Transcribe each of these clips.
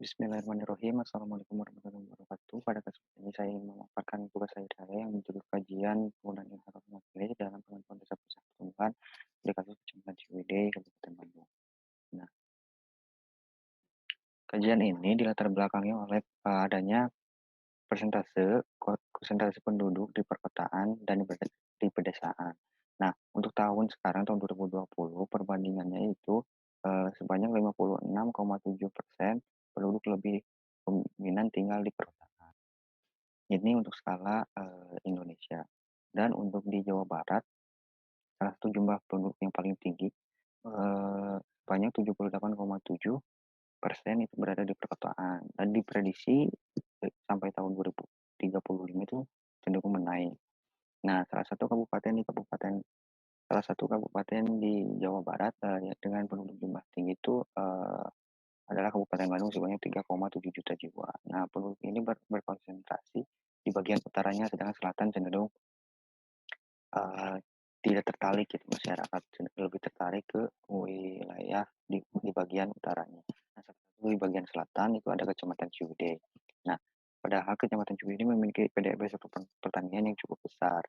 Bismillahirrahmanirrahim. Assalamualaikum warahmatullahi wabarakatuh. Pada kesempatan ini saya ingin memaparkan tugas saya yang menjudul kajian penggunaan informasi dalam penentuan desa pusat pertumbuhan di kasus Kecamatan Ciwidey, Kabupaten Bandung. Nah, kajian ini dilatar belakangi oleh adanya persentase penduduk di perkotaan dan di pedesaan. Nah, untuk tahun sekarang tahun 2020 perbandingannya itu sebanyak 56,7% penduduk lebih dominan tinggal di perkotaan. Ini untuk skala Indonesia. Dan untuk di Jawa Barat, salah satu jumlah penduduk yang paling tinggi sebanyak 78,7% itu berada di perkotaan dan diprediksi sampai tahun 2035 itu cenderung menaik. Nah, salah satu kabupaten di Jawa Barat dengan penduduk jumlah tinggi itu adalah Kabupaten Bandung sebanyak 3,7 juta jiwa. Nah, penduduk ini berkonsentrasi di bagian utaranya, sedangkan selatan cenderung uh, tidak tertarik gitu, masyarakat lebih tertarik ke wilayah di bagian utaranya. Nah, satu di bagian selatan itu ada Kecamatan Ciwidey. Nah, padahal Kecamatan Ciwidey memiliki PDB pertanian yang cukup besar,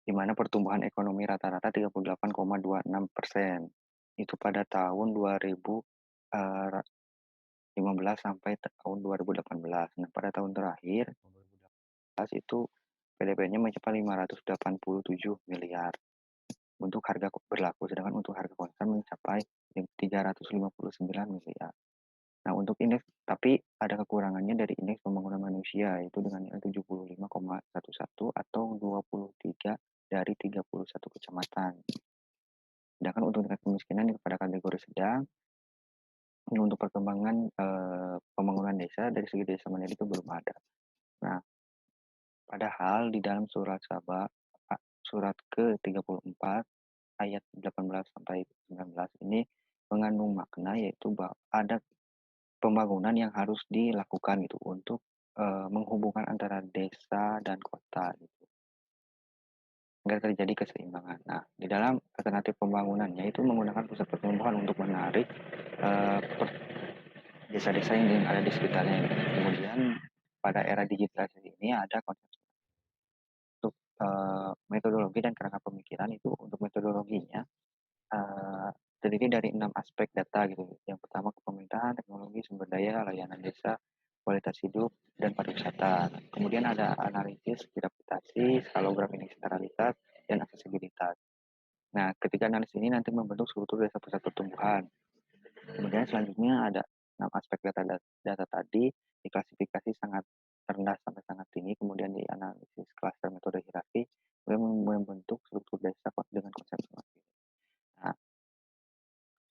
di mana pertumbuhan ekonomi rata-rata 38,26% itu pada tahun 2015 sampai tahun 2018. Nah, pada tahun terakhir, tahun 2018 itu PDB-nya mencapai 587 miliar untuk harga berlaku, sedangkan untuk harga konsen mencapai 359 miliar. Nah, untuk indeks, tapi ada kekurangannya dari indeks pembangunan manusia, yaitu dengan nilai 75,11 atau 23 dari 31 kecamatan. Sedangkan untuk tingkat kemiskinan pada kategori sedang, untuk perkembangan pembangunan desa dari segi desa mandiri itu belum ada. Nah, padahal di dalam surat ke-34 ayat 18 sampai 19 ini mengandung makna, yaitu ada pembangunan yang harus dilakukan gitu untuk menghubungkan antara desa dan kota gitu, agar terjadi keseimbangan. Nah, di dalam alternatif pembangunannya itu menggunakan pusat pertumbuhan untuk menarik desa-desa yang ada di sekitarnya. Kemudian pada era digitalisasi ini ada konsep untuk metodologi dan kerangka pemikiran. Itu untuk metodologinya terdiri dari 6 aspek data gitu. Yang pertama kepemerintahan, teknologi, sumber daya, layanan desa, kualitas hidup, dan pariwisata. Kemudian ada analisis, gravitasi, skalogram indeks netralitas, dan aksesibilitas. Nah, ketika analisis ini nanti membentuk struktur desa pusat pertumbuhan. Kemudian selanjutnya ada 6 aspek data tadi diklasifikasi sangat rendah sampai sangat tinggi, kemudian dianalisis klaster metode hierarki, kemudian membentuk struktur desa dengan konsep smart village. Nah,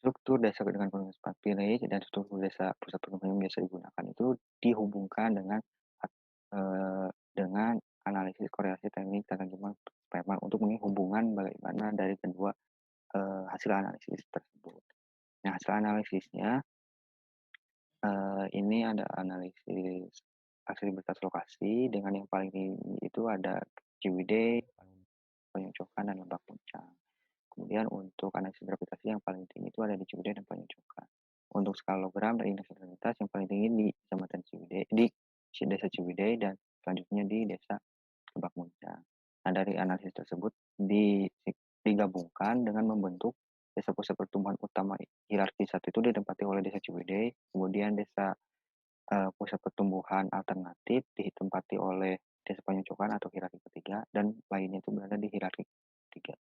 struktur desa dengan konsep smart village dan struktur desa pusat pertumbuhan yang biasa digunakan itu dihubungkan dengan analisis korelasi teknik tata jumlah sperma untuk menghubungkan bagaimana dari kedua hasil analisis tersebut. Nah, hasil analisisnya ini ada analisis aksesibilitas lokasi dengan yang paling tinggi itu ada Ciwidey, Panyocokan, dan Lebak Puncak. Kemudian untuk analisis gravitasi yang paling tinggi itu ada di Ciwidey dan Panyocokan. Untuk skalogram dan indeks netralitas yang paling tinggi di Kecamatan Ciwidey, di Desa Ciwidey, dan selanjutnya di Desa Lebak Puncak. Nah, dari analisis tersebut digabungkan dengan membentuk desa pusat pertumbuhan utama hierarki satu itu ditempati oleh Desa Ciwidey, kemudian desa pusat pertumbuhan alternatif ditempati oleh desa Panyocokan atau hierarki ketiga, dan lainnya itu berada di hierarki ketiga.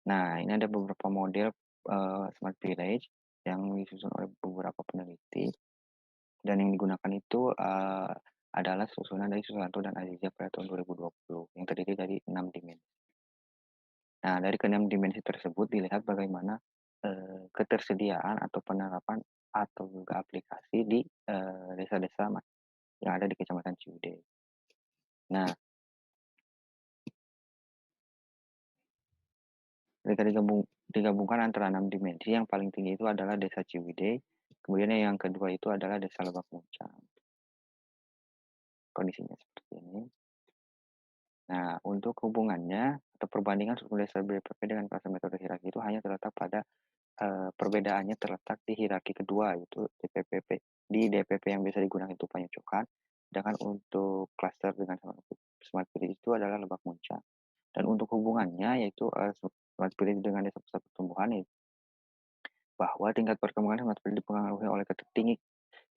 Nah, ini ada beberapa model smart village yang disusun oleh beberapa peneliti, dan yang digunakan itu adalah susunan dari Susanto dan Azizia pada tahun 2020 yang terdiri dari 6 dimensi. Nah, dari ke-6 dimensi tersebut dilihat bagaimana ketersediaan atau penerapan atau juga aplikasi di desa-desa yang ada di Kecamatan Ciwidey. Nah, ketika digabungkan antara 6 dimensi, yang paling tinggi itu adalah Desa Ciwidey, kemudian yang kedua itu adalah Desa Lebak Muncang. Kondisinya seperti ini. Nah, untuk hubungannya atau perbandingan struktur desa BPP dengan kluster metode hierarki itu hanya terletak pada Perbedaannya terletak di hierarki kedua, yaitu DPP yang biasa digunakan itu Panyocokan, sedangkan untuk klaster dengan Smart Village itu adalah Lebak Muncang. Dan untuk hubungannya yaitu, Smart Village dengan desa pusat pertumbuhan bahwa tingkat perkembangan Smart Village dipengaruhi oleh tinggi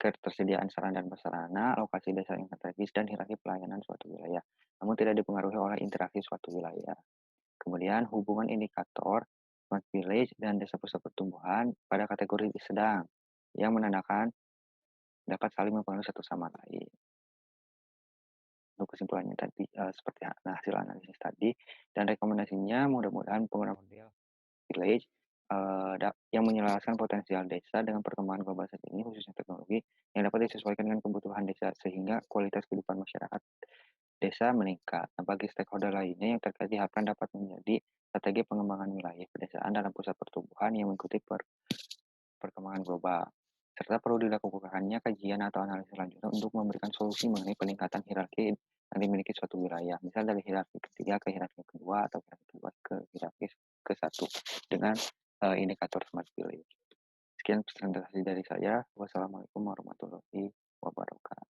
ketersediaan sarana dan prasarana, lokasi desa yang strategis, dan hierarki pelayanan suatu wilayah, namun tidak dipengaruhi oleh interaksi suatu wilayah. Kemudian hubungan indikator Smart Village dan desa pusat pertumbuhan pada kategori sedang, yang menandakan dapat saling mempengaruhi satu sama lain. Untuk kesimpulannya tadi seperti hasil analisis tadi dan rekomendasinya mudah-mudahan penggunaan model village yang menyelaraskan potensial desa dengan perkembangan global saat ini khususnya teknologi yang dapat disesuaikan dengan kebutuhan desa sehingga kualitas kehidupan masyarakat desa meningkat. Nah, bagi stakeholder lainnya yang terkait diharapkan dapat menjadi strategi pengembangan wilayah pedesaan dalam pusat pertumbuhan yang mengikuti perkembangan global. Serta perlu dilakukannya kajian atau analisis lanjutan untuk memberikan solusi mengenai peningkatan hierarki yang dimiliki suatu wilayah. Misal dari hierarki ketiga ke hierarki kedua atau hierarki kedua ke hierarki ke satu dengan indikator smart village. Sekian presentasi dari saya. Wassalamualaikum warahmatullahi wabarakatuh.